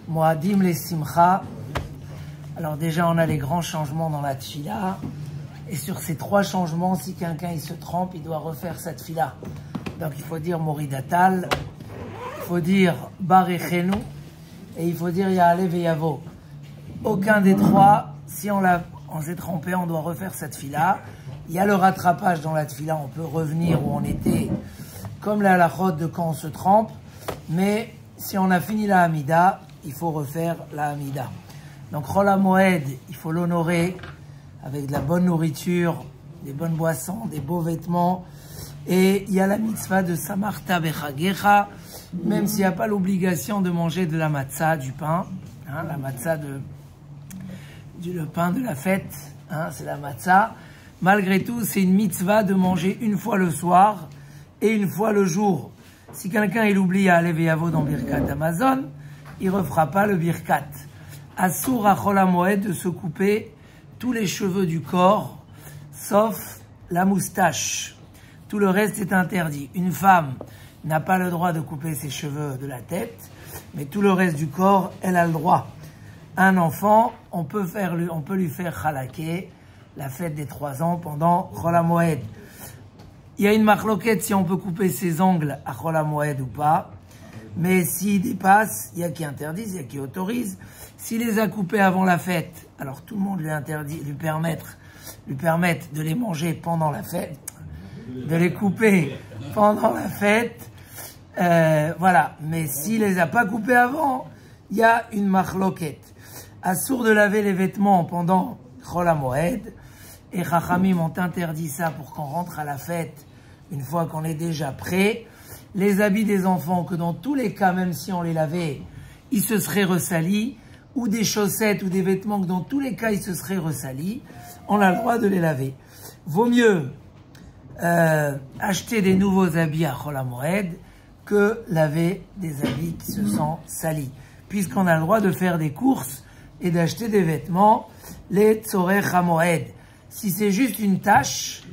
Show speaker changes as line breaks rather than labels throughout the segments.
Moadim les Simcha. Alors déjà, on a les grands changements dans la tfila. Et sur ces trois changements, si quelqu'un il se trompe, il doit refaire sa tfila. Donc il faut dire Moridatal, il faut dire Barechenu, et il faut dire Ya'ale Veyavo. Aucun des trois, si on s'est trompé, on doit refaire cette tfila. Il y a le rattrapage dans la tfila, on peut revenir où on était, comme la halachot de quand on se trompe. Mais si on a fini la Hamida, il faut refaire la Hamida. Donc Chol HaMoed, il faut l'honorer avec de la bonne nourriture, des bonnes boissons, des beaux vêtements. Et il y a la mitzvah de Samarta Bechagecha, même s'il n'y a pas l'obligation de manger de la matzah, du pain. Hein, la matzah, le pain de la fête, hein, c'est la matzah. Malgré tout, c'est une mitzvah de manger une fois le soir et une fois le jour. Si quelqu'un il oublie à aller Veyavo dans Birkat Amazon, il ne refera pas le Birkat. Assour à Chol HaMoed de se couper tous les cheveux du corps, sauf la moustache. Tout le reste est interdit. Une femme n'a pas le droit de couper ses cheveux de la tête, mais tout le reste du corps, elle a le droit. Un enfant, on peut lui faire chalaké, la fête des 3 ans, pendant Chol HaMoed. Il y a une marloquette si on peut couper ses ongles à Chol HaMoed ou pas. Mais s'il dépasse, il y a qui interdisent, il y a qui autorisent. S'il les a coupés avant la fête, alors tout le monde lui permettre de les manger pendant la fête, de les couper pendant la fête. Voilà. Mais s'il les a pas coupés avant, il y a une marloquette. Assour de laver les vêtements pendant Chol HaMoed. Et Chachamim ont interdit ça pour qu'on rentre à la fête une fois qu'on est déjà prêt. Les habits des enfants, que dans tous les cas, même si on les lavait, ils se seraient ressalis, ou des chaussettes ou des vêtements que dans tous les cas, ils se seraient ressalis, on a le droit de les laver. Vaut mieux acheter des nouveaux habits à Chol HaMoed que laver des habits qui se sont salis, puisqu'on a le droit de faire des courses et d'acheter des vêtements, les Tzorech HaMoed. Si c'est juste une tache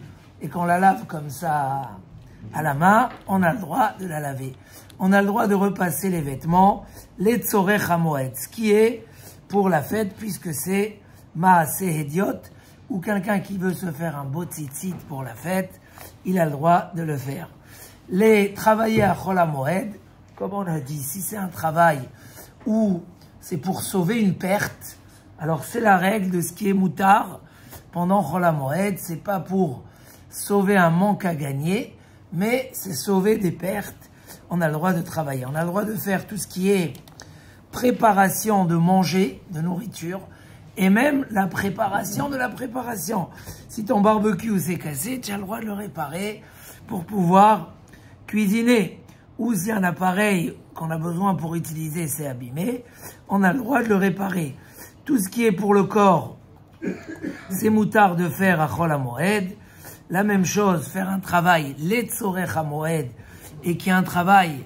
et qu'on la lave comme ça à la main, on a le droit de la laver. On a le droit de repasser les vêtements, les Tzorech HaMoed, ce qui est pour la fête, puisque c'est Maaseh Hediot, ou quelqu'un qui veut se faire un beau tzitzit pour la fête, il a le droit de le faire. Les travailler à Chol HaMoed, comme on a dit, si c'est un travail où c'est pour sauver une perte, alors c'est la règle de ce qui est moutard pendant Chol HaMoed, c'est pas pour sauver un manque à gagner, mais c'est sauver des pertes. On a le droit de travailler, on a le droit de faire tout ce qui est préparation de manger, de nourriture, et même la préparation de la préparation. Si ton barbecue s'est cassé, tu as le droit de le réparer pour pouvoir cuisiner. Ou si un appareil qu'on a besoin pour utiliser s'est abîmé, on a le droit de le réparer. Tout ce qui est pour le corps, c'est moutard de faire à Chol HaMoed. La même chose, faire un travail, les Tzorech HaMoed, et qui est un travail,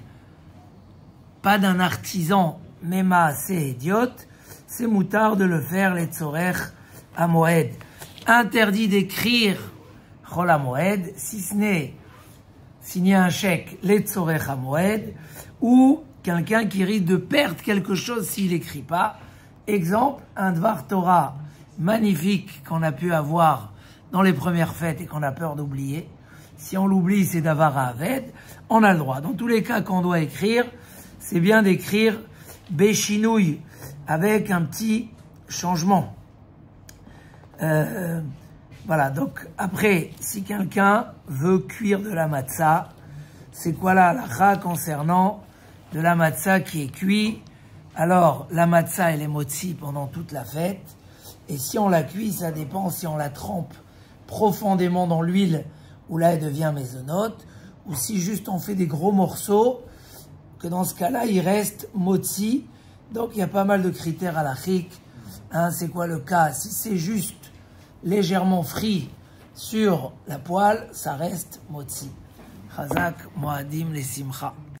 pas d'un artisan, mais Maaseh Hediot, c'est moutard de le faire, les Tzorech HaMoed. Interdit d'écrire Chol HaMoed, si ce n'est signer un chèque, les Tzorech HaMoed, ou quelqu'un qui risque de perdre quelque chose s'il n'écrit pas. Exemple, un Dvar Torah magnifique qu'on a pu avoir dans les premières fêtes et qu'on a peur d'oublier. Si on l'oublie, c'est d'avar à Aved. On a le droit. Dans tous les cas qu'on doit écrire, c'est bien d'écrire Béchinouille avec un petit changement. Voilà. Donc, après, si quelqu'un veut cuire de la matzah, c'est quoi la halakha concernant de la matzah qui est cuite? Alors, la matzah, elle est motzi pendant toute la fête. Et si on la cuit, ça dépend si on la trempe profondément dans l'huile, où là elle devient maisonnote, ou si juste on fait des gros morceaux, que dans ce cas-là, il reste motzi. Donc il y a pas mal de critères halachiques. Hein, c'est quoi le cas? Si c'est juste légèrement frit sur la poêle, ça reste motzi. Chazak Moadim les Simcha.